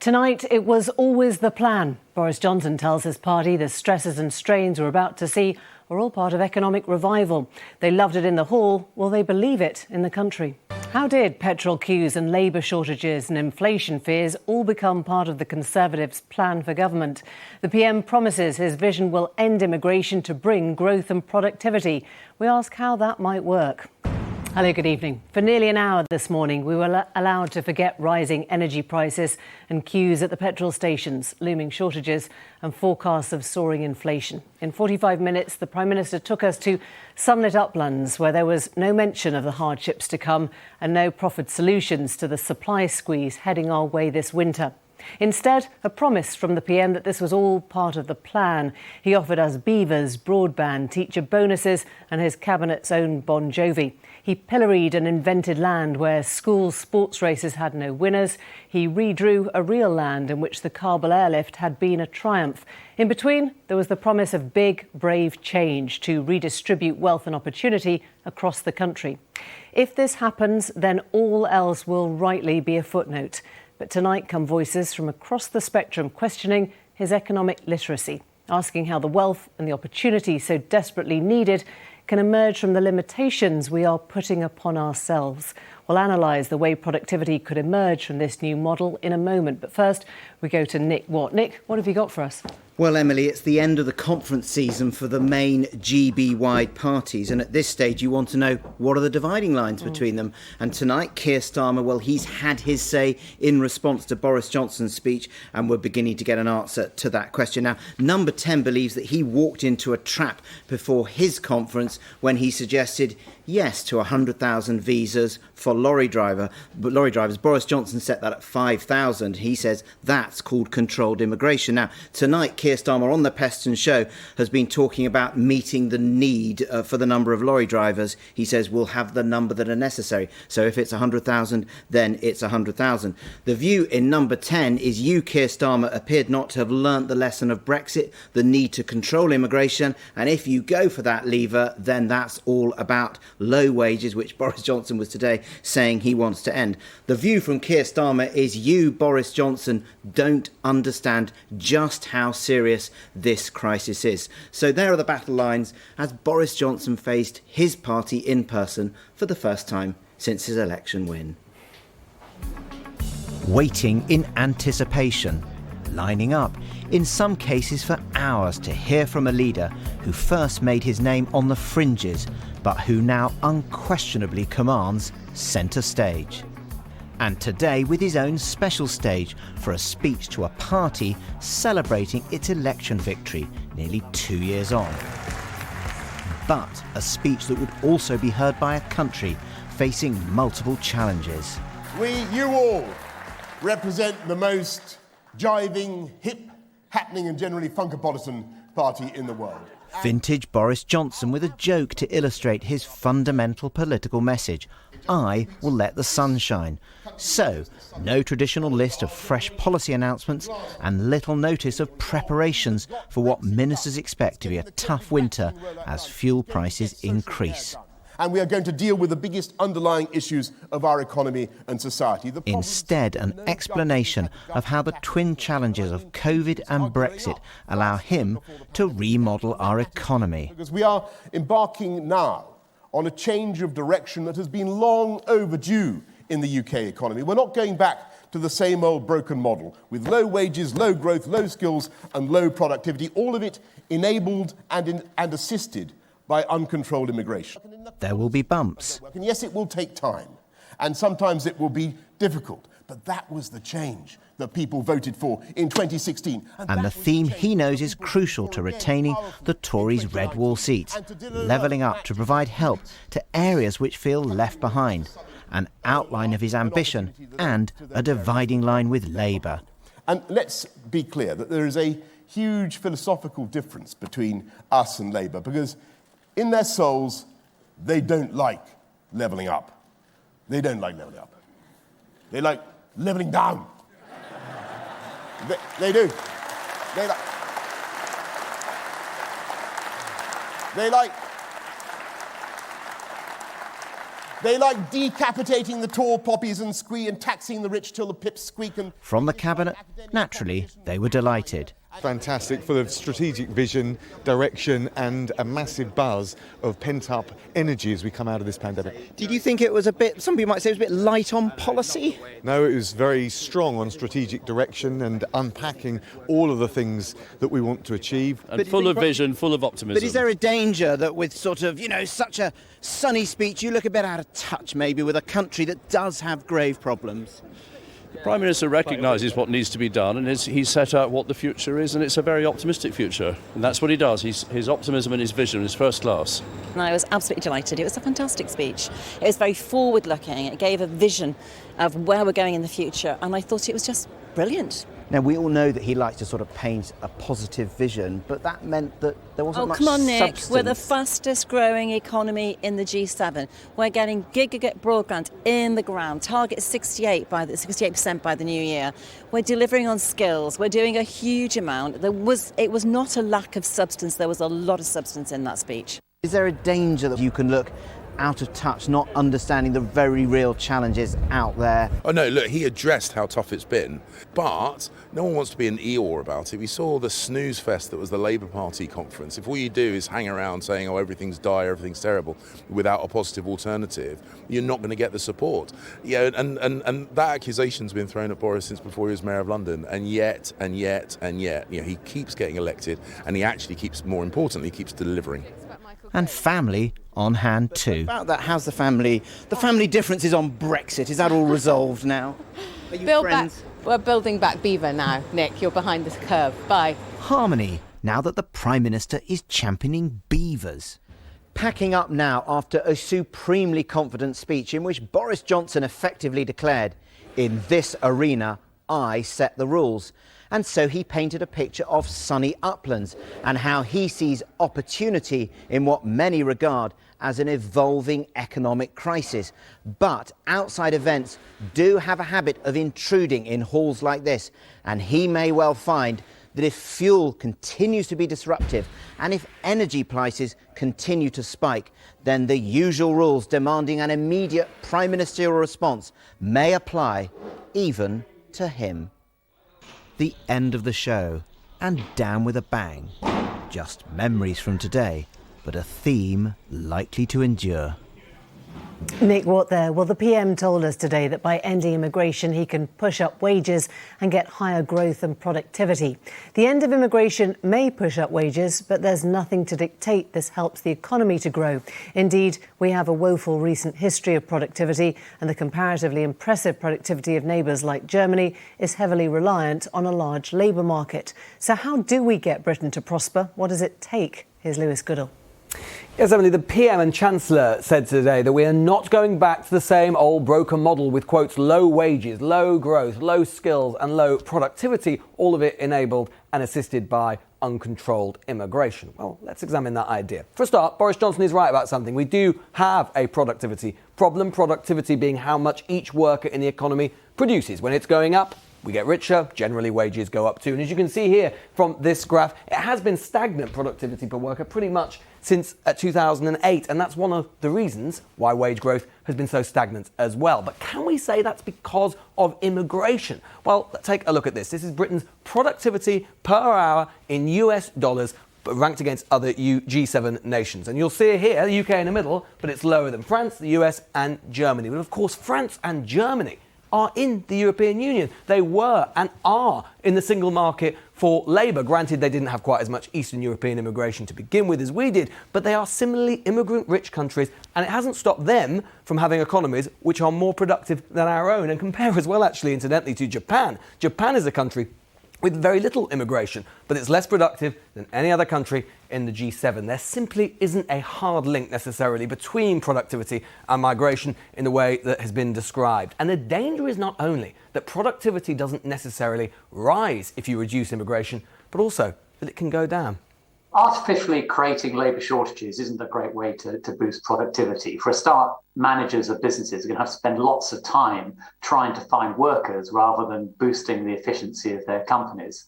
Tonight, it was always the plan. Boris Johnson tells his party the stresses and strains we're about to see are all part of economic revival. They loved it in the hall, will they believe it in the country? How did petrol queues and labour shortages and inflation fears all become part of the Conservatives' plan for government? The PM promises his vision will end immigration to bring growth and productivity. We ask how that might work. Hello, good evening. For nearly an hour this morning, we were allowed to forget rising energy prices and queues at the petrol stations, looming shortages and forecasts of soaring inflation. In 45 minutes, the Prime Minister took us to sunlit uplands where there was no mention of the hardships to come and no proffered solutions to the supply squeeze heading our way this winter. Instead, a promise from the PM that this was all part of the plan. He offered us beavers, broadband, teacher bonuses and his cabinet's own Bon Jovi. He pilloried and invented land where school sports races had no winners. He redrew a real land in which the Kabul airlift had been a triumph. In between, there was the promise of big, brave change to redistribute wealth and opportunity across the country. If this happens, then all else will rightly be a footnote. But tonight come voices from across the spectrum questioning his economic literacy, asking how the wealth and the opportunity so desperately needed can emerge from the limitations we are putting upon ourselves. We'll analyse the way productivity could emerge from this new model in a moment. But first, we go to Nick Watt. Nick, what have you got for us? Well, Emily, it's the end of the conference season for the main GB-wide parties. And at this stage, you want to know what are the dividing lines between them. And tonight, Keir Starmer, well, he's had his say in response to Boris Johnson's speech. And we're beginning to get an answer to that question. Now, Number 10 believes that he walked into a trap before his conference when he suggested yes to 100,000 visas for lorry drivers. Boris Johnson set that at 5,000. He says that's called controlled immigration. Now, tonight, Keir Starmer on the Peston Show has been talking about meeting the need for the number of lorry drivers. He says we'll have the number that are necessary. So if it's 100,000, then it's 100,000. The view in Number 10 is you, Keir Starmer, appeared not to have learnt the lesson of Brexit, the need to control immigration. And if you go for that lever, then that's all about low wages, which Boris Johnson was today saying he wants to end. The view from Keir Starmer is you, Boris Johnson, don't understand just how serious this crisis is. So there are the battle lines as Boris Johnson faced his party in person for the first time since his election win. Waiting in anticipation, lining up, in some cases for hours to hear from a leader who first made his name on the fringes, but who now unquestionably commands centre stage. And today with his own special stage for a speech to a party celebrating its election victory nearly 2 years on. But a speech that would also be heard by a country facing multiple challenges. You all represent the most jiving, hip, happening and generally funkapolitan party in the world. Vintage Boris Johnson with a joke to illustrate his fundamental political message. I will let the sun shine. So, no traditional list of fresh policy announcements and little notice of preparations for what ministers expect to be a tough winter as fuel prices increase. And we are going to deal with the biggest underlying issues of our economy and society. Instead, an explanation of how the twin challenges of COVID and Brexit allow him to remodel our economy. Because we are embarking now on a change of direction that has been long overdue in the UK economy. We're not going back to the same old broken model with low wages, low growth, low skills and low productivity, all of it enabled and assisted by uncontrolled immigration. There will be bumps. And yes, it will take time, and sometimes it will be difficult, but that was the change that people voted for in 2016. And the theme he knows is crucial to retaining the Tories' red wall seats, levelling up to provide help to areas which feel left behind, an outline of his ambition and a dividing line with Labour. And let's be clear that there is a huge philosophical difference between us and Labour, because in their souls, they don't like levelling up. They don't like levelling up. They like levelling down. They do. They like They like decapitating the tall poppies and taxing the rich till the pips squeak. And From the cabinet, naturally, they were delighted. Fantastic, full of strategic vision, direction and a massive buzz of pent-up energy as we come out of this pandemic. Did you think it was a bit, some people might say it was a bit light on policy? No, it was very strong on strategic direction and unpacking all of the things that we want to achieve. And full of vision, full of optimism. But is there a danger that with sort of, such a sunny speech, you look a bit out of touch maybe with a country that does have grave problems? The Prime Minister recognises what needs to be done, and he's set out what the future is, and it's a very optimistic future. And that's what he does. His optimism and his vision is first class. And I was absolutely delighted. It was a fantastic speech. It was very forward-looking. It gave a vision of where we're going in the future, and I thought it was just brilliant. Now, we all know that he likes to sort of paint a positive vision, but that meant that there wasn't much substance. Oh, come on, Nick. substance. We're the fastest growing economy in the G7. We're getting gigabit broadband in the ground. Target 68% by the new year. We're delivering on skills. We're doing a huge amount. It was not a lack of substance. There was a lot of substance in that speech. Is there a danger that you can look out of touch, not understanding the very real challenges out there? Oh no, look, he addressed how tough it's been, but no one wants to be an Eeyore about it. We saw the snooze fest that was the Labour Party conference. If all you do is hang around saying, oh, everything's dire, everything's terrible, without a positive alternative, you're not going to get the support. Yeah, and that accusation's been thrown at Boris since before he was Mayor of London, and yet, he keeps getting elected, and he actually keeps, more importantly, keeps delivering. And family on hand too. About that, how's the family differences on Brexit? Is that all resolved now? Are you friends? We're building back Beaver now, Nick. You're behind this curve. Bye. Harmony, now that the Prime Minister is championing beavers. Packing up now after a supremely confident speech in which Boris Johnson effectively declared, in this arena, I set the rules. And so he painted a picture of sunny uplands and how he sees opportunity in what many regard as an evolving economic crisis. But outside events do have a habit of intruding in halls like this, and he may well find that if fuel continues to be disruptive and if energy prices continue to spike, then the usual rules demanding an immediate prime ministerial response may apply even to him. The end of the show, and down with a bang. Just memories from today, but a theme likely to endure. Nick Watt there. Well, the PM told us today that by ending immigration, he can push up wages and get higher growth and productivity. The end of immigration may push up wages, but there's nothing to dictate this helps the economy to grow. Indeed, we have a woeful recent history of productivity, and the comparatively impressive productivity of neighbours like Germany is heavily reliant on a large labour market. So how do we get Britain to prosper? What does it take? Here's Lewis Goodall. Yes, Emily, the PM and Chancellor said today that we are not going back to the same old broken model with, quotes, low wages, low growth, low skills and low productivity, all of it enabled and assisted by uncontrolled immigration. Well, let's examine that idea. For a start, Boris Johnson is right about something. We do have a productivity problem, productivity being how much each worker in the economy produces. When it's going up, we get richer, generally wages go up too. And as you can see here from this graph, it has been stagnant productivity per worker pretty much since 2008. And that's one of the reasons why wage growth has been so stagnant as well. But can we say that's because of immigration? Well, let's take a look at this. This is Britain's productivity per hour in US dollars, ranked against other G7 nations. And you'll see here, the UK in the middle, but it's lower than France, the US and Germany. But of course, France and Germany are in the European Union. They were and are in the single market for labour. Granted, they didn't have quite as much Eastern European immigration to begin with as we did, but they are similarly immigrant-rich countries, and it hasn't stopped them from having economies which are more productive than our own, and compare as well, actually, incidentally, to Japan. Japan is a country with very little immigration, but it's less productive than any other country in the G7. There simply isn't a hard link necessarily between productivity and migration in the way that has been described. And the danger is not only that productivity doesn't necessarily rise if you reduce immigration, but also that it can go down. Artificially creating labour shortages isn't a great way to boost productivity. For a start, managers of businesses are going to have to spend lots of time trying to find workers rather than boosting the efficiency of their companies.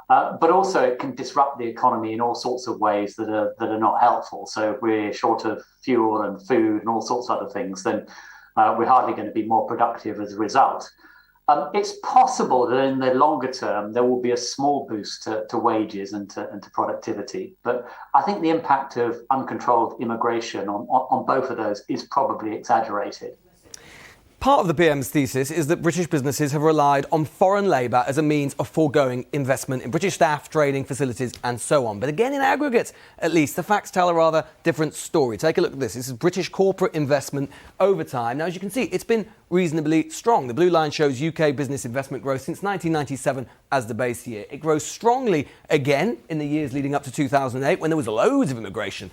But also it can disrupt the economy in all sorts of ways that are not helpful. So if we're short of fuel and food and all sorts of other things, then we're hardly going to be more productive as a result. It's possible that in the longer term, there will be a small boost to wages and to productivity. But I think the impact of uncontrolled immigration on both of those is probably exaggerated. Part of the PM's thesis is that British businesses have relied on foreign labour as a means of foregoing investment in British staff, training facilities and so on. But again, in aggregate, at least, the facts tell a rather different story. Take a look at this. This is British corporate investment over time. Now, as you can see, it's been reasonably strong. The blue line shows UK business investment growth since 1997 as the base year. It grows strongly again in the years leading up to 2008 when there was loads of immigration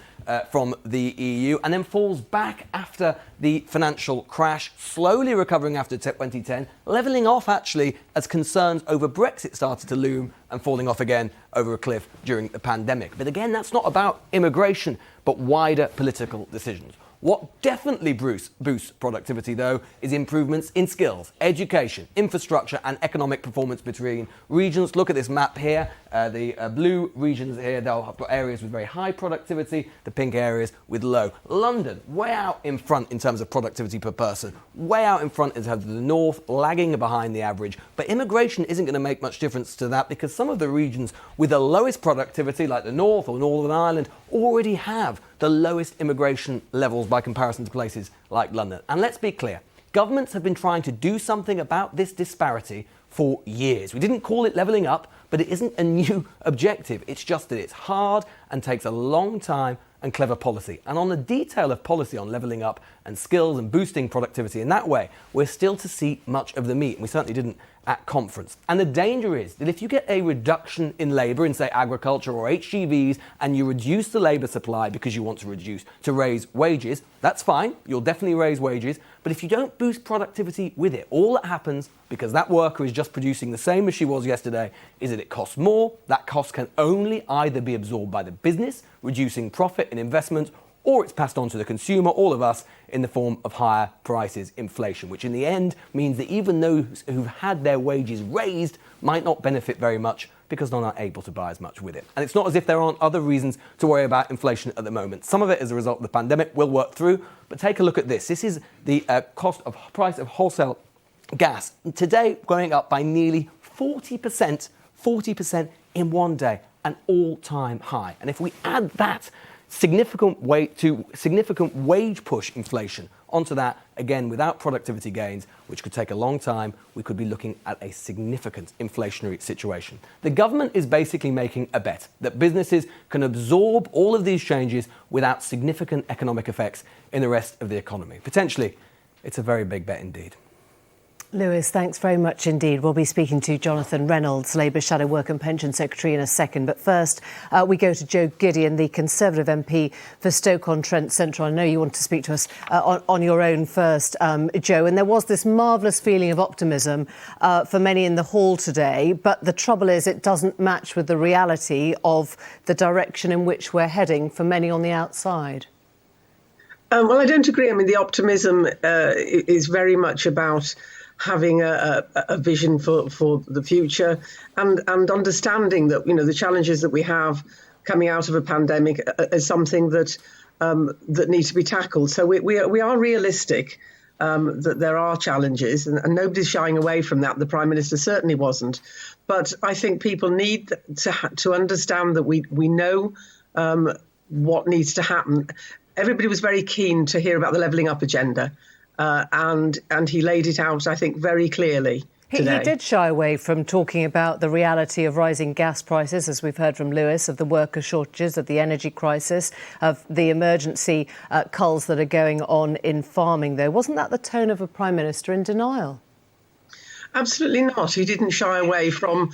from the EU, and then falls back after the financial crash, slowly recovering after 2010, levelling off actually as concerns over Brexit started to loom and falling off again over a cliff during the pandemic. But again, that's not about immigration, but wider political decisions. What definitely boosts productivity, though, is improvements in skills, education, infrastructure and economic performance between regions. Look at this map here. The blue regions here, they'll have got areas with very high productivity, the pink areas with low. London, way out in front in terms of productivity per person, way out in front in terms of the north, lagging behind the average. But immigration isn't going to make much difference to that because some of the regions with the lowest productivity, like the north or Northern Ireland, already have the lowest immigration levels by comparison to places like London. And let's be clear, governments have been trying to do something about this disparity for years. We didn't call it levelling up, but it isn't a new objective. It's just that it's hard and takes a long time and clever policy. And on the detail of policy on levelling up and skills and boosting productivity in that way, we're still to see much of the meat. And we certainly didn't at conference. And the danger is that if you get a reduction in labour in, say, agriculture or HGVs, and you reduce the labour supply because you want to raise wages, that's fine. You'll definitely raise wages. But if you don't boost productivity with it, all that happens, because that worker is just producing the same as she was yesterday, is that it costs more. That cost can only either be absorbed by the business, reducing profit and investment, or it's passed on to the consumer, all of us, in the form of higher prices, inflation, which in the end means that even those who've had their wages raised might not benefit very much because they're not able to buy as much with it. And it's not as if there aren't other reasons to worry about inflation at the moment. Some of it as a result of the pandemic we'll work through, but take a look at this. This is the price of wholesale gas. Today, going up by nearly 40% in one day, an all-time high. And if we add that significant wage push inflation onto that, again, without productivity gains, which could take a long time, we could be looking at a significant inflationary situation. The government is basically making a bet that businesses can absorb all of these changes without significant economic effects in the rest of the economy. Potentially, it's a very big bet indeed. Lewis, thanks very much indeed. We'll be speaking to Jonathan Reynolds, Labour Shadow Work and Pension Secretary, in a second. But first, we go to Joe Gideon, the Conservative MP for Stoke-on-Trent Central. I know you want to speak to us on your own first, Joe. And there was this marvellous feeling of optimism for many in the hall today. But the trouble is it doesn't match with the reality of the direction in which we're heading for many on the outside. Well, I don't agree. I mean, the optimism is very much about having a vision for the future and understanding that, you know, the challenges that we have coming out of a pandemic is something that that need to be tackled. So we are realistic that there are challenges and nobody's shying away from that. The Prime Minister certainly wasn't. But I think people need to understand that we know what needs to happen. Everybody was very keen to hear about the levelling up agenda. And he laid it out, I think, very clearly today. He did shy away from talking about the reality of rising gas prices, as we've heard from Lewis, of the worker shortages, of the energy crisis, of the emergency culls that are going on in farming, though. Wasn't that the tone of a Prime Minister in denial? Absolutely not. He didn't shy away from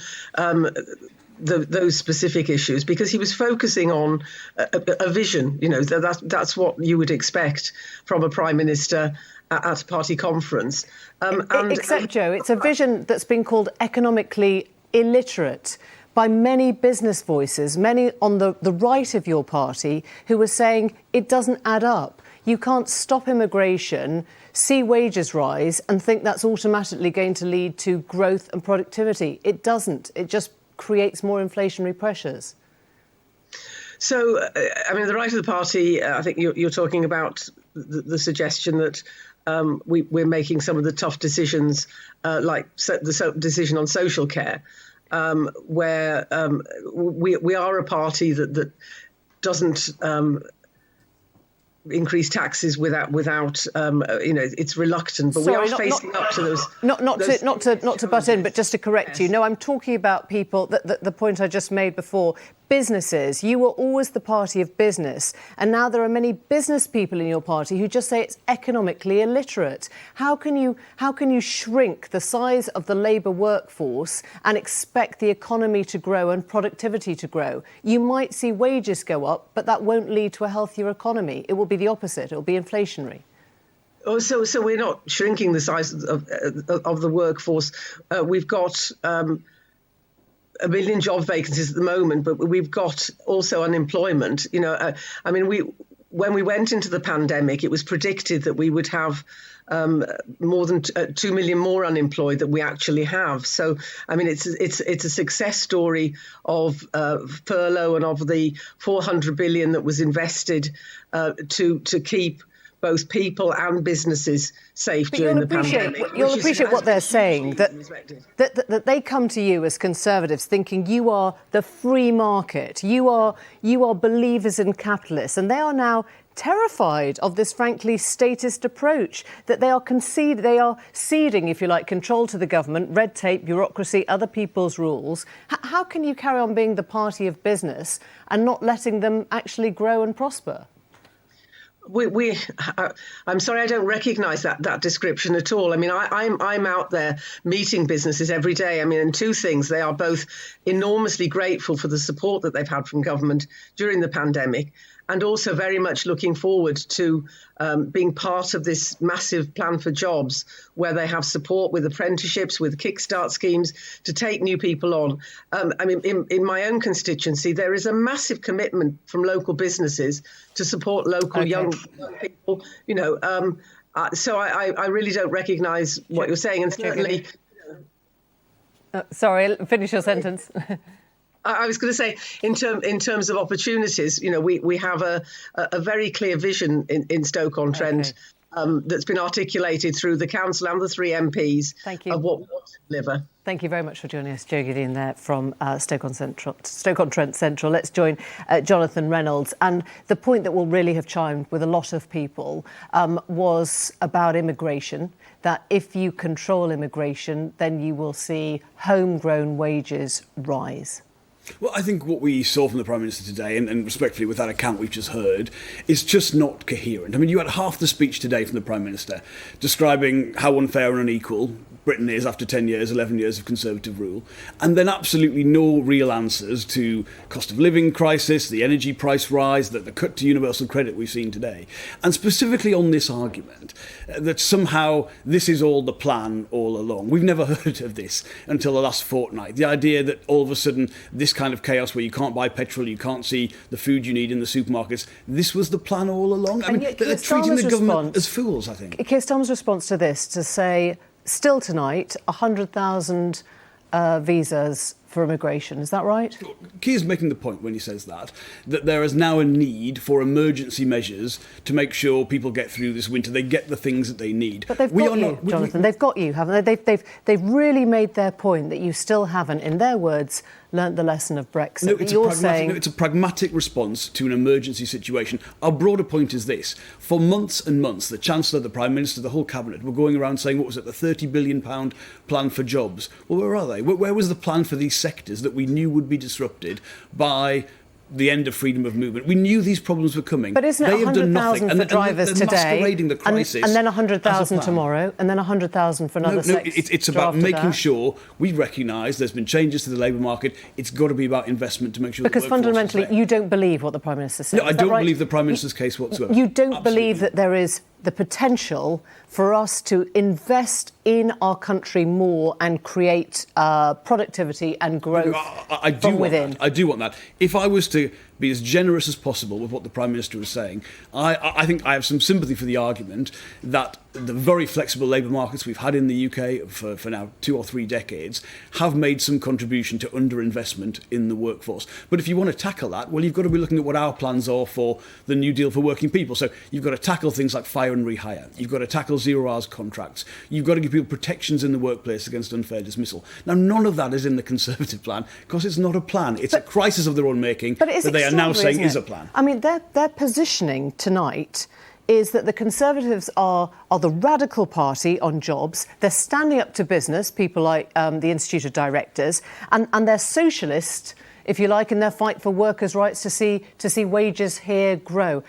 those specific issues because he was focusing on a vision. You know, that's what you would expect from a Prime Minister at a party conference. Except, Joe, it's a vision that's been called economically illiterate by many business voices, many on the right of your party, who were saying it doesn't add up. You can't stop immigration, see wages rise and think that's automatically going to lead to growth and productivity. It doesn't. It just creates more inflationary pressures? So, the right of the party, I think you're talking about the suggestion that we're making some of the tough decisions, like the decision on social care, where we are a party that doesn't increase taxes without it's reluctant, but we are facing up to those. Not to butt in, but just to correct you. No, I'm talking about people. The point I just made before. Businesses. You were always the party of business, and now there are many business people in your party who just say it's economically illiterate. How can you shrink the size of the labour workforce and expect the economy to grow and productivity to grow? You might see wages go up, but that won't lead to a healthier economy. It will be the opposite. It will be inflationary. Oh, so we're not shrinking the size of the workforce. We've got 1 million job vacancies at the moment, but we've got also unemployment. When we went into the pandemic, it was predicted that we would have more than 2 million more unemployed than we actually have. So, it's a success story of furlough and of the 400 billion that was invested to keep both people and businesses safe during the pandemic. You'll appreciate what they're saying, that they come to you as Conservatives thinking you are the free market, you are believers in capitalists, and they are now terrified of this, frankly, statist approach, that they are ceding, if you like, control to the government, red tape, bureaucracy, other people's rules. How can you carry on being the party of business and not letting them actually grow and prosper? I'm sorry, I don't recognise that description at all. I'm out there meeting businesses every day. And two things: they are both enormously grateful for the support that they've had from government during the pandemic, and also very much looking forward to being part of this massive plan for jobs, where they have support with apprenticeships, with kickstart schemes to take new people on. In my own constituency, there is a massive commitment from local businesses to support local young people. So I really don't recognise what you're saying, and certainly. Sorry, finish your sentence. I was going to say, in terms of opportunities, we have a very clear vision in Stoke-on-Trent that's been articulated through the council and the 3 MPs. Thank you. Of what we want to deliver. Thank you very much for joining us, Jo Gideon there from Stoke-on-Trent Central. Let's join Jonathan Reynolds. And the point that will really have chimed with a lot of people was about immigration, that if you control immigration, then you will see homegrown wages rise. Well, I think what we saw from the Prime Minister today, and respectfully with that account we've just heard, is just not coherent. You had half the speech today from the Prime Minister describing how unfair and unequal Britain is after 10 years, 11 years of Conservative rule, and then absolutely no real answers to cost of living crisis, the energy price rise, the cut to universal credit we've seen today. And specifically on this argument that somehow this is all the plan all along. We've never heard of this until the last fortnight. The idea that all of a sudden this kind of chaos where you can't buy petrol, you can't see the food you need in the supermarkets, this was the plan all along. They're treating the government as fools, I think. Keir Starmer's response to this, to say, still tonight, 100,000 visas for immigration. Is that right? Keir's making the point when he says that there is now a need for emergency measures to make sure people get through this winter. They get the things that they need. But they've got you, Jonathan. They've got you, haven't they? They've really made their point that you still haven't, in their words, learnt the lesson of Brexit. No, it's a pragmatic response to an emergency situation. Our broader point is this. For months and months, the Chancellor, the Prime Minister, the whole Cabinet were going around saying, what was it, the £30 billion plan for jobs? Well, where are they? Where was the plan for these sectors that we knew would be disrupted by the end of freedom of movement? We knew these problems were coming. But isn't it 100,000 for drivers they're today, masquerading the crisis and then 100,000 tomorrow, and then 100,000 for another it's about making sure we recognise there's been changes to the labour market. It's got to be about investment to make sure because fundamentally you don't believe what the Prime Minister said. No, I don't believe the Prime Minister's case whatsoever. You don't believe that there is the potential for us to invest in our country more and create productivity and growth from within. I do want that. If I was to be as generous as possible with what the Prime Minister is saying. I think I have some sympathy for the argument that the very flexible labour markets we've had in the UK for now 2 or 3 decades have made some contribution to underinvestment in the workforce. But if you want to tackle that, well, you've got to be looking at what our plans are for the New Deal for working people. So you've got to tackle things like fire and rehire. You've got to tackle 0 hours contracts. You've got to give people protections in the workplace against unfair dismissal. Now, none of that is in the Conservative plan because it's not a plan. It's a crisis of their own making that they are now saying is a plan. I mean, their positioning tonight is that the Conservatives are the radical party on jobs. They're standing up to business, people like the Institute of Directors, and they're socialist, if you like, in their fight for workers' rights to see wages here grow.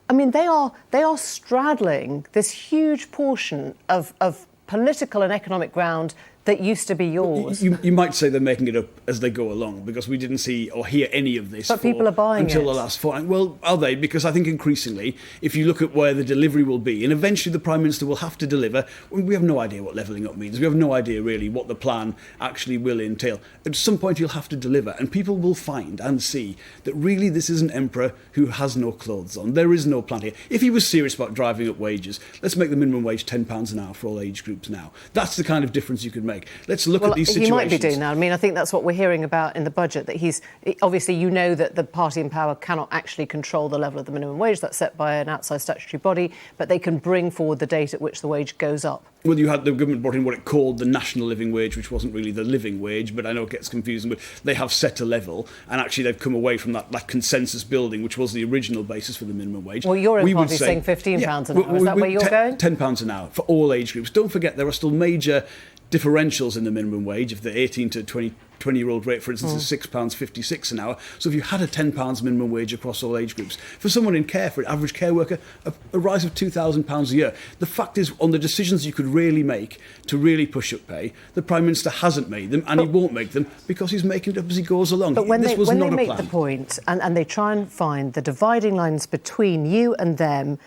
I mean, they are straddling this huge portion of political and economic ground that used to be yours. You might say they're making it up as they go along, because we didn't see or hear any of this people are buying until it. The last fortnight. Well, are they? Because I think increasingly, if you look at where the delivery will be, and eventually the Prime Minister will have to deliver, we have no idea what levelling up means. We have no idea really what the plan actually will entail. At some point he'll have to deliver, and people will find and see that really this is an emperor who has no clothes on. There is no plan here. If he was serious about driving up wages, let's make the minimum wage £10 an hour for all age groups now. That's the kind of difference you could make. Let's look at these situations. He might be doing that. I mean, I think that's what we're hearing about in the budget, that he's... Obviously, you know that the party in power cannot actually control the level of the minimum wage. That's set by an outside statutory body, but they can bring forward the date at which the wage goes up. Well, you had the government brought in what it called the national living wage, which wasn't really the living wage, but I know it gets confusing, but they have set a level, and actually they've come away from that consensus building, which was the original basis for the minimum wage. Well, your own party saying £15 an hour. Is that where you're going? £10 an hour for all age groups. Don't forget, there are still major differentials in the minimum wage. If the 18 to 20-year-old rate, for instance, is £6.56 an hour. So if you had a £10 minimum wage across all age groups, for someone in care, for an average care worker, a rise of £2,000 a year. The fact is, on the decisions you could really make to really push up pay, the Prime Minister hasn't made them, and he won't make them because he's making it up as he goes along. But when they make plan. the point and they try and find the dividing lines between you and them,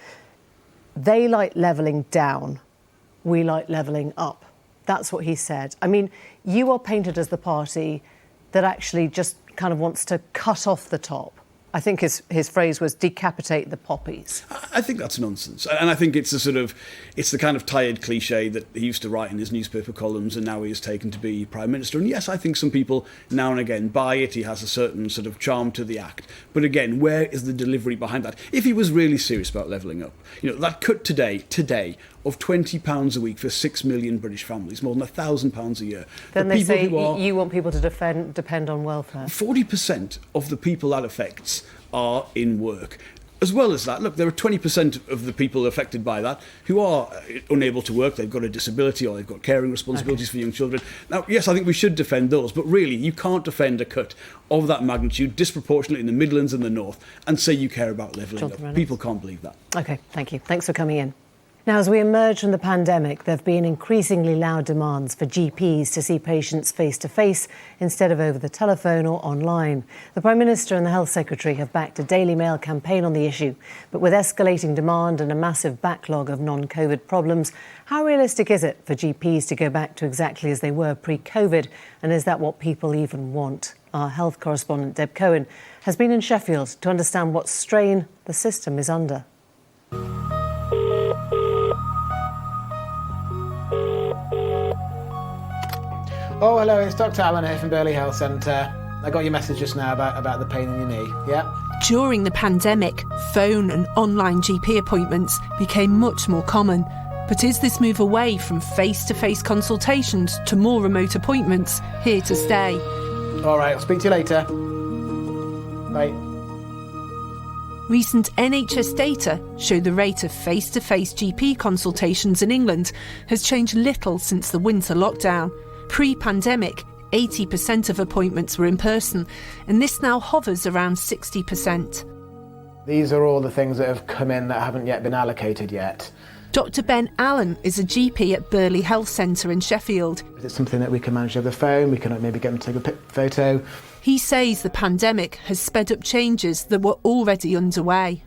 they like levelling down, we like levelling up. That's what he said. I mean, you are painted as the party that actually just kind of wants to cut off the top. I think his phrase was decapitate the poppies. I think that's nonsense. And I think it's the kind of tired cliche that he used to write in his newspaper columns, and now he is taken to be Prime Minister. And yes, I think some people now and again buy it. He has a certain sort of charm to the act. But again, where is the delivery behind that? If he was really serious about levelling up, that cut today of £20 a week for 6 million British families, more than £1,000 a year. Then they say you want people to depend on welfare. 40% of the people that affects are in work. As well as that, look, there are 20% of the people affected by that who are unable to work. They've got a disability or they've got caring responsibilities for young children. Now, yes, I think we should defend those, but really, you can't defend a cut of that magnitude, disproportionately in the Midlands and the North, and say you care about levelling up. People can't believe that. OK, thank you. Thanks for coming in. Now, as we emerge from the pandemic, there have been increasingly loud demands for GPs to see patients face-to-face instead of over the telephone or online. The Prime Minister and the Health Secretary have backed a Daily Mail campaign on the issue. But with escalating demand and a massive backlog of non-COVID problems, how realistic is it for GPs to go back to exactly as they were pre-COVID? And is that what people even want? Our health correspondent, Deb Cohen, has been in Sheffield to understand what strain the system is under. Oh, hello, it's Dr. Alan here from Burley Health Centre. I got your message just now about the pain in your knee, yeah? During the pandemic, phone and online GP appointments became much more common. But is this move away from face-to-face consultations to more remote appointments here to stay? All right, I'll speak to you later. Bye. Recent NHS data show the rate of face-to-face GP consultations in England has changed little since the winter lockdown. Pre-pandemic, 80% of appointments were in person, and this now hovers around 60%. These are all the things that have come in that haven't yet been allocated yet. Dr Ben Allen is a GP at Burley Health Centre in Sheffield. Is it something that we can manage over the phone? We can maybe get them to take a photo. He says the pandemic has sped up changes that were already underway.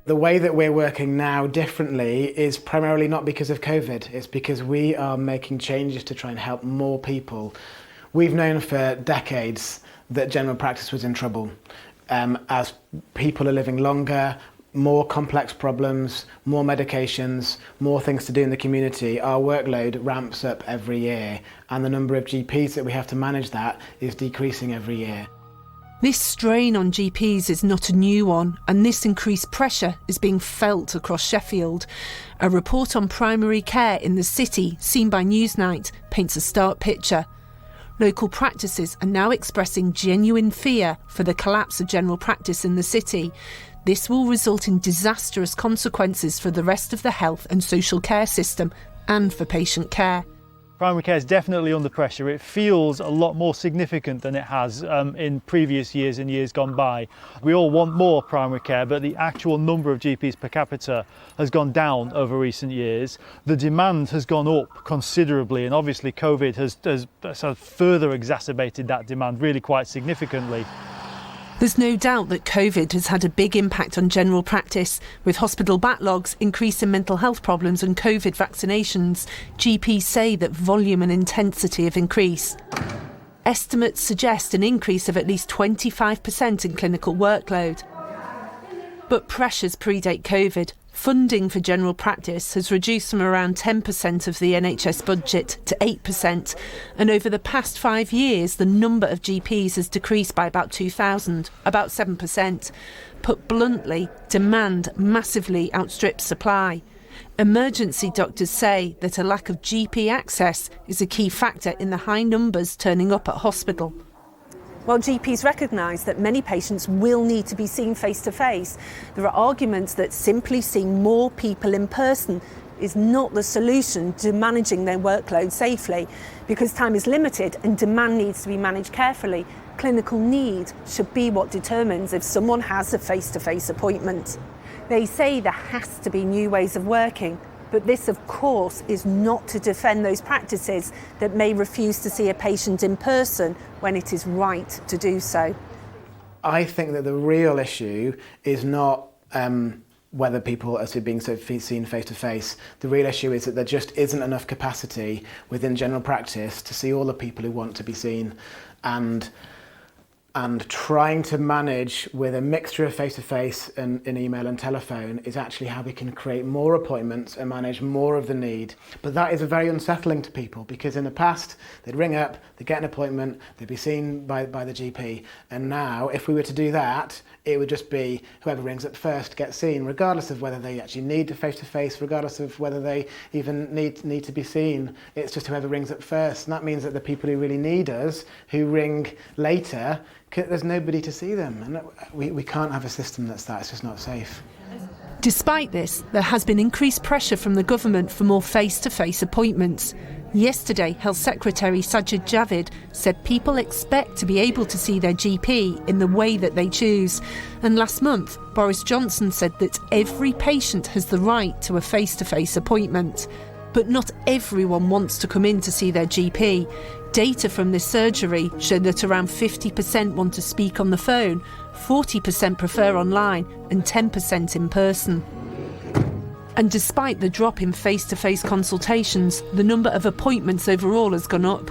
The way that we're working now differently is primarily not because of COVID. It's because we are making changes to try and help more people. We've known for decades that general practice was in trouble. as people are living longer, more complex problems, more medications, more things to do in the community, our workload ramps up every year, and the number of GPs that we have to manage that is decreasing every year. This strain on GPs is not a new one, and this increased pressure is being felt across Sheffield. A report on primary care in the city, seen by Newsnight, paints a stark picture. Local practices are now expressing genuine fear for the collapse of general practice in the city. This will result in disastrous consequences for the rest of the health and social care system and for patient care. Primary care is definitely under pressure. It feels a lot more significant than it has in previous years and years gone by. We all want more primary care, but the actual number of GPs per capita has gone down over recent years. The demand has gone up considerably, and obviously COVID has further exacerbated that demand really quite significantly. There's no doubt that COVID has had a big impact on general practice, with hospital backlogs, increase in mental health problems and COVID vaccinations. GPs say that volume and intensity have increased. Estimates suggest an increase of at least 25% in clinical workload. But pressures predate COVID. Funding for general practice has reduced from around 10% of the NHS budget to 8%, and over the past 5 years the number of GPs has decreased by about 2,000, about 7%. Put bluntly, demand massively outstrips supply. Emergency doctors say that a lack of GP access is a key factor in the high numbers turning up at hospital. While GPs recognise that many patients will need to be seen face-to-face, there are arguments that simply seeing more people in person is not the solution to managing their workload safely, because time is limited and demand needs to be managed carefully. Clinical need should be what determines if someone has a face-to-face appointment. They say there has to be new ways of working, but this, of course, is not to defend those practices that may refuse to see a patient in person when it is right to do so. I think that the real issue is not whether people are being seen face-to-face. The real issue is that there just isn't enough capacity within general practice to see all the people who want to be seen, and trying to manage with a mixture of face-to-face and email and telephone is actually how we can create more appointments and manage more of the need. But that is very unsettling to people, because in the past they'd ring up, they'd get an appointment, they'd be seen by the GP, and now if we were to do that, it would just be whoever rings up first gets seen, regardless of whether they actually need the face-to-face, regardless of whether they even need to be seen. It's just whoever rings up first, and that means that the people who really need us, who ring later, there's nobody to see them, and we can't have a system that's that. It's just not safe. Despite this, there has been increased pressure from the government for more face-to-face appointments. Yesterday, Health Secretary Sajid Javid said people expect to be able to see their GP in the way that they choose. And last month, Boris Johnson said that every patient has the right to a face-to-face appointment. But not everyone wants to come in to see their GP. Data from this surgery showed that around 50% want to speak on the phone, 40% prefer online, and 10% in person. And despite the drop in face-to-face consultations, the number of appointments overall has gone up.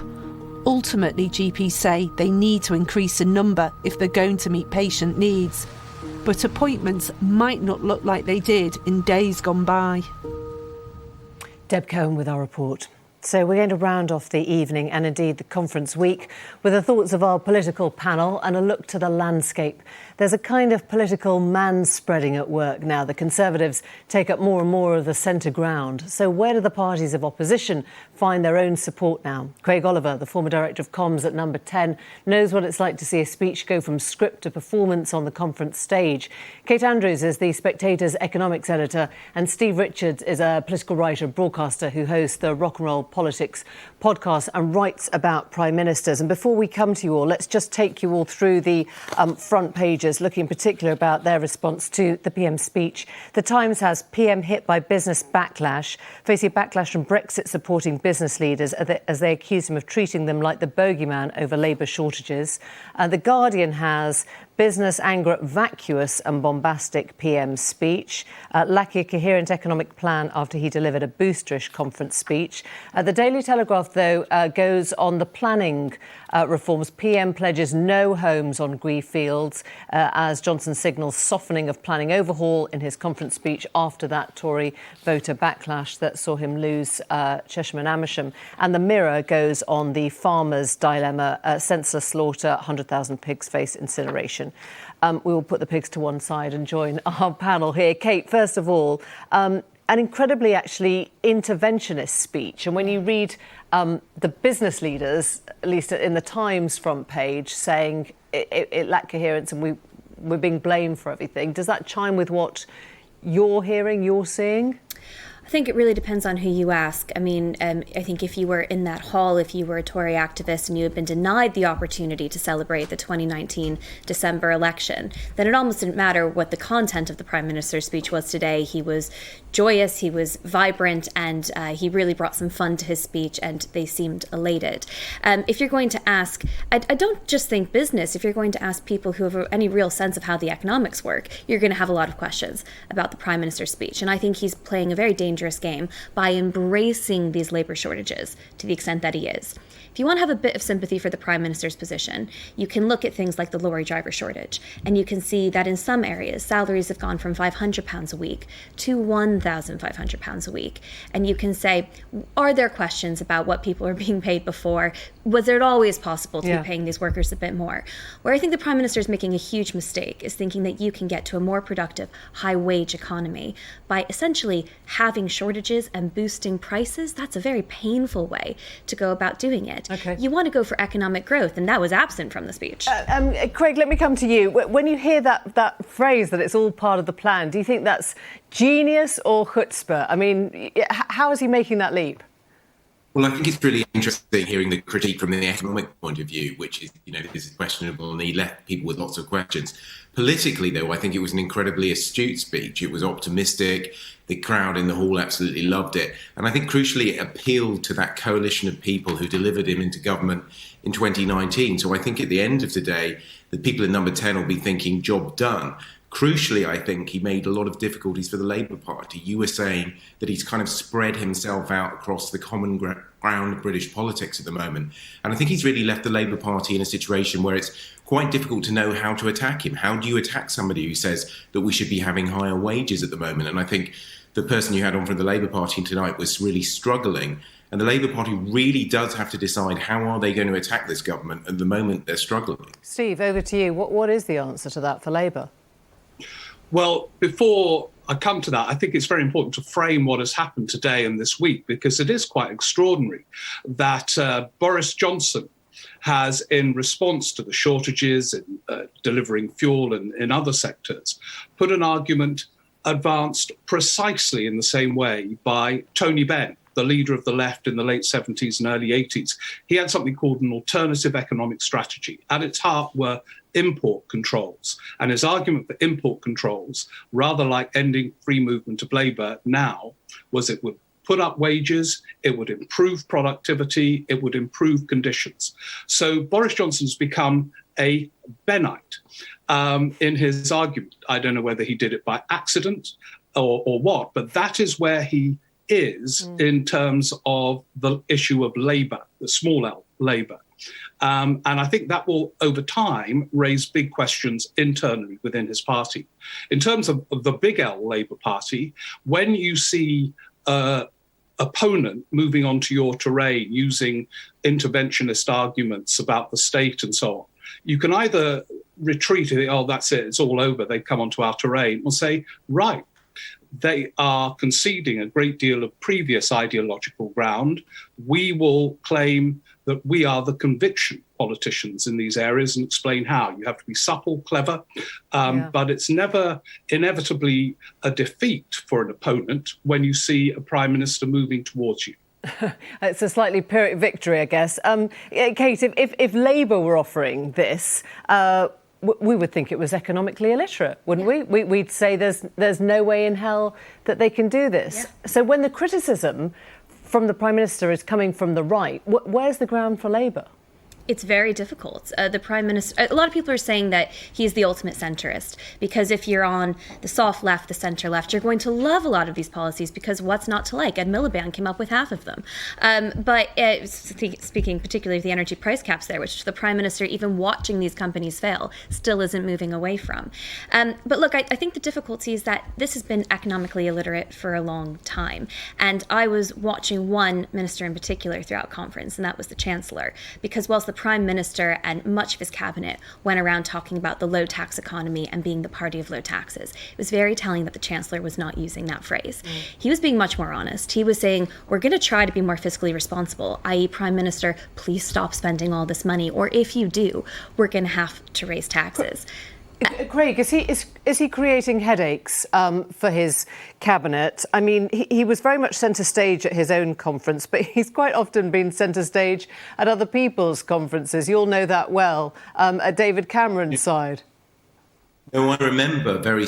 Ultimately, GPs say they need to increase the number if they're going to meet patient needs. But appointments might not look like they did in days gone by. Deb Cohen with our report. So we're going to round off the evening and indeed the conference week with the thoughts of our political panel and a look to the landscape. There's a kind of political manspreading at work now. The Conservatives take up more and more of the centre ground. So where do the parties of opposition find their own support now? Craig Oliver, the former director of comms at Number 10, knows what it's like to see a speech go from script to performance on the conference stage. Kate Andrews is the Spectator's economics editor, and Steve Richards is a political writer, broadcaster who hosts the Rock and Roll Politics podcast and writes about prime ministers. And before we come to you all, let's just take you all through the front pages, looking in particular about their response to the PM's speech. The Times has PM hit by business backlash, facing backlash from Brexit supporting business leaders as they accuse him of treating them like the bogeyman over labour shortages. The Guardian has Business anger at vacuous and bombastic PM speech. Lacking a coherent economic plan after he delivered a boosterish conference speech. The Daily Telegraph, though, goes on the planning reforms. PM pledges no homes on Grieve Fields as Johnson signals softening of planning overhaul in his conference speech after that Tory voter backlash that saw him lose Chesham and Amersham. And the Mirror goes on the farmers' dilemma. Senseless slaughter, 100,000 pigs face incineration. We will put the pigs to one side and join our panel here. Kate, first of all, an incredibly actually interventionist speech. And when you read the business leaders, at least in the Times front page, saying it lacked coherence and we're being blamed for everything, does that chime with what you're hearing, you're seeing? I think it really depends on who you ask. I mean, I think if you were in that hall, if you were a Tory activist and you had been denied the opportunity to celebrate the 2019 December election, then it almost didn't matter what the content of the Prime Minister's speech was today. He was joyous, he was vibrant, and he really brought some fun to his speech, and they seemed elated. If you're going to ask, I don't just think business, if you're going to ask people who have any real sense of how the economics work, you're going to have a lot of questions about the Prime Minister's speech. And I think he's playing a very dangerous game by embracing these labour shortages to the extent that he is. If you want to have a bit of sympathy for the Prime Minister's position, you can look at things like the lorry driver shortage, and you can see that in some areas, salaries have gone from £500 a week to £1,500 a week. And you can say, are there questions about what people are being paid before? Was it always possible to be paying these workers a bit more? Where I think the Prime Minister is making a huge mistake is thinking that you can get to a more productive, high-wage economy by essentially having shortages and boosting prices. That's a very painful way to go about doing it. Okay. You want to go for economic growth, and that was absent from the speech. Craig, let me come to you. When you hear that phrase that it's all part of the plan, do you think that's genius or chutzpah? I mean, how is he making that leap? Well, I think it's really interesting hearing the critique from the economic point of view, which is, this is questionable, and he left people with lots of questions. Politically, though, I think it was an incredibly astute speech. It was optimistic. The crowd in the hall absolutely loved it. And I think, crucially, it appealed to that coalition of people who delivered him into government in 2019. So I think at the end of the day, the people in Number 10 will be thinking, job done. Crucially, I think he made a lot of difficulties for the Labour Party. You were saying that he's kind of spread himself out across the common ground of British politics at the moment. And I think he's really left the Labour Party in a situation where it's quite difficult to know how to attack him. How do you attack somebody who says that we should be having higher wages at the moment? And I think the person you had on from the Labour Party tonight was really struggling. And the Labour Party really does have to decide how are they going to attack this government. At the moment, they're struggling. Steve, over to you. What is the answer to that for Labour? Well, before I come to that, I think it's very important to frame what has happened today and this week, because it is quite extraordinary that Boris Johnson has, in response to the shortages in delivering fuel and in other sectors, put an argument advanced precisely in the same way by Tony Benn, the leader of the left in the late 70s and early 80s. He had something called an alternative economic strategy. At its heart were import controls. And his argument for import controls, rather like ending free movement of labour now, was it would put up wages, it would improve productivity, it would improve conditions. So Boris Johnson's become a Bennite in his argument. I don't know whether he did it by accident or what, but that is where he is in terms of the issue of labour, the small L, labour. And I think that will, over time, raise big questions internally within his party. In terms of the big L Labour Party, when you see opponent moving onto your terrain using interventionist arguments about the state and so on, you can either retreat and think, oh, that's it, it's all over, they've come onto our terrain, or say, right, they are conceding a great deal of previous ideological ground. We will claim that we are the conviction politicians in these areas and explain how. You have to be supple, clever, but it's never inevitably a defeat for an opponent when you see a prime minister moving towards you. It's a slightly Pyrrhic victory, I guess. Kate, if Labour were offering this, we would think it was economically illiterate, wouldn't we? We'd say there's no way in hell that they can do this. Yeah. So when the criticism from the Prime Minister is coming from the right, where's the ground for Labour? It's very difficult. The Prime Minister, a lot of people are saying that he's the ultimate centrist, because if you're on the soft left, the centre left, you're going to love a lot of these policies, because what's not to like? Ed Miliband came up with half of them. But speaking particularly of the energy price caps there, which the Prime Minister, even watching these companies fail, still isn't moving away from. But look, I think the difficulty is that this has been economically illiterate for a long time. And I was watching one minister in particular throughout conference, and that was the Chancellor, because whilst the Prime Minister and much of his cabinet went around talking about the low tax economy and being the party of low taxes, it was very telling that the Chancellor was not using that phrase. He was being much more honest. He was saying, we're going to try to be more fiscally responsible, i.e. Prime Minister, please stop spending all this money, or if you do, we're going to have to raise taxes. Craig, is he creating headaches for his cabinet? I mean, he was very much centre stage at his own conference, but he's quite often been centre stage at other people's conferences. You'll know that well, at David Cameron's side. No, I remember very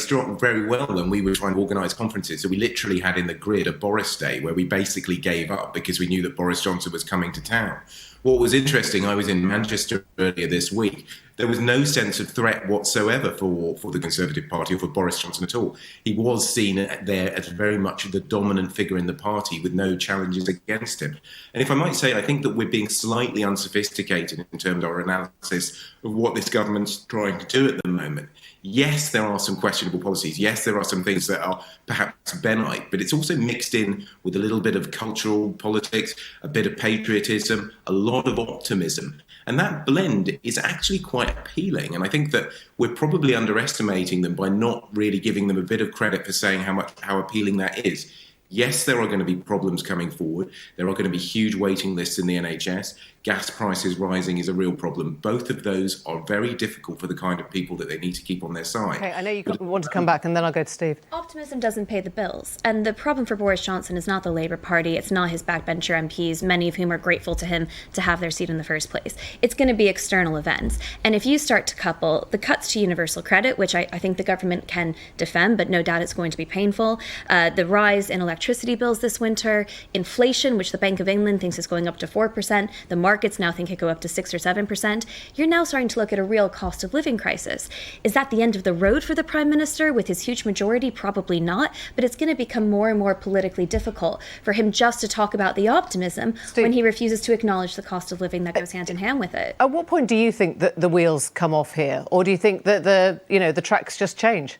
well when we were trying to organise conferences. So we literally had in the grid a Boris Day where we basically gave up because we knew that Boris Johnson was coming to town. What was interesting, I was in Manchester earlier this week. There was no sense of threat whatsoever for the Conservative Party or for Boris Johnson at all. He was seen there as very much the dominant figure in the party with no challenges against him. And if I might say, I think that we're being slightly unsophisticated in terms of our analysis of what this government's trying to do at the moment. Yes, there are some questionable policies. Yes, there are some things that are perhaps Benite, but it's also mixed in with a little bit of cultural politics, a bit of patriotism, a lot of optimism. And that blend is actually quite appealing. And I think that we're probably underestimating them by not really giving them a bit of credit for saying how appealing that is. Yes, there are going to be problems coming forward. There are going to be huge waiting lists in the NHS. Gas prices rising is a real problem. Both of those are very difficult for the kind of people that they need to keep on their side. OK, I know you want to come back, and then I'll go to Steve. Optimism doesn't pay the bills. And the problem for Boris Johnson is not the Labour Party. It's not his backbencher MPs, many of whom are grateful to him to have their seat in the first place. It's going to be external events. And if you start to couple the cuts to universal credit, which I think the government can defend, but no doubt it's going to be painful, the rise in electricity bills this winter, inflation, which the Bank of England thinks is going up to 4%, the markets now think it go up to 6 or 7%, you're now starting to look at a real cost of living crisis. Is that the end of the road for the Prime Minister with his huge majority? Probably not, but it's going to become more and more politically difficult for him just to talk about the optimism when he refuses to acknowledge the cost of living that goes hand in hand with it. At what point do you think that the wheels come off here, or do you think that the tracks just change?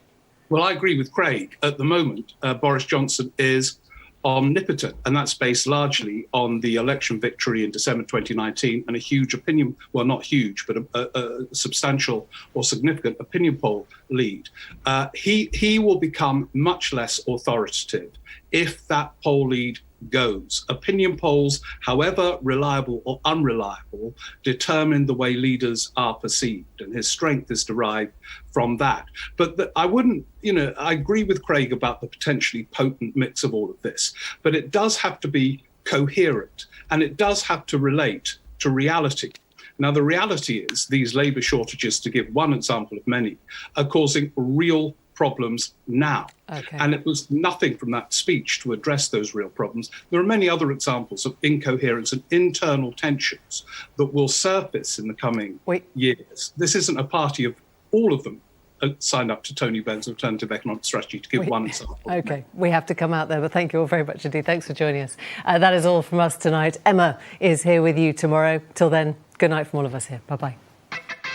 Well, I agree with Craig. At the moment, Boris Johnson is omnipotent, and that's based largely on the election victory in December 2019 and a huge opinion, well, not huge, but a substantial or significant opinion poll lead. He will become much less authoritative if that poll lead goes. Opinion polls, however reliable or unreliable, determine the way leaders are perceived, and his strength is derived from that. But I wouldn't, I agree with Craig about the potentially potent mix of all of this, but it does have to be coherent, and it does have to relate to reality. Now, the reality is these labour shortages, to give one example of many, are causing real problems now. Okay. And it was nothing from that speech to address those real problems. There are many other examples of incoherence and internal tensions that will surface in the coming years. This isn't a party of all of them signed up to Tony Benn's alternative economic strategy, to give one example. OK, we have to come out there, but thank you all very much indeed. Thanks for joining us. That is all from us tonight. Emma is here with you tomorrow. Till then, good night from all of us here. Bye-bye.